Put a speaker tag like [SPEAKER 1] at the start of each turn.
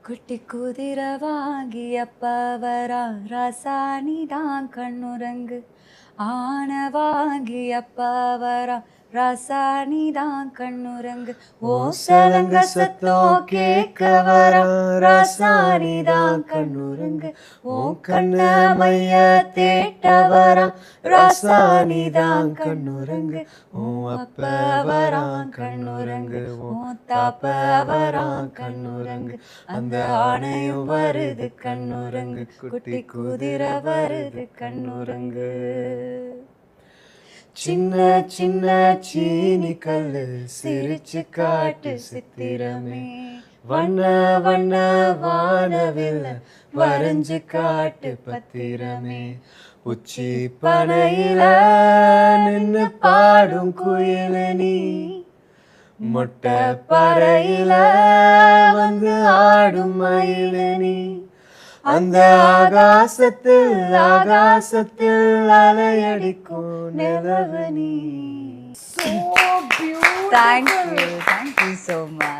[SPEAKER 1] குட்டி குதிரை வாங்கி அப்பா வரா ராசானிதான் கண்ணுரங்கு ஆன வாங்கி அப்பா வரா ராசானிதான் கண்ணுரங்கு ஓ சலங்க சத்தம் கேட்க வரா ராசானிதான் கண்ணுரங்கு ஓ கண்ண மைய தேட்ட வரா ராசானிதான் கண்ணுரங்கு ஓ அப்ப வரான் கண்ணுரங்கு ஓ தாப்ப வரான் கண்ணுரங்கு அந்த ஆணையும் வருது கண்ணுரங்கு குட்டி குதிரை வருது கண்ணுரங்கு சின்ன சின்ன சீனி கல்லு சிரிச்சு காட்டு சித்திரமே வண்ண வண்ண வானவில் வரைஞ்சு காட்டு பத்திரமே உச்சி பனையில நின்னு பாடும் குயில நீ மொட்டை பறையில வந்து ஆடும் மயில நீ அந்த ஆகாசத்தில் அலையடிக்கும் நிலவு நீ. So beautiful. Thank you so much.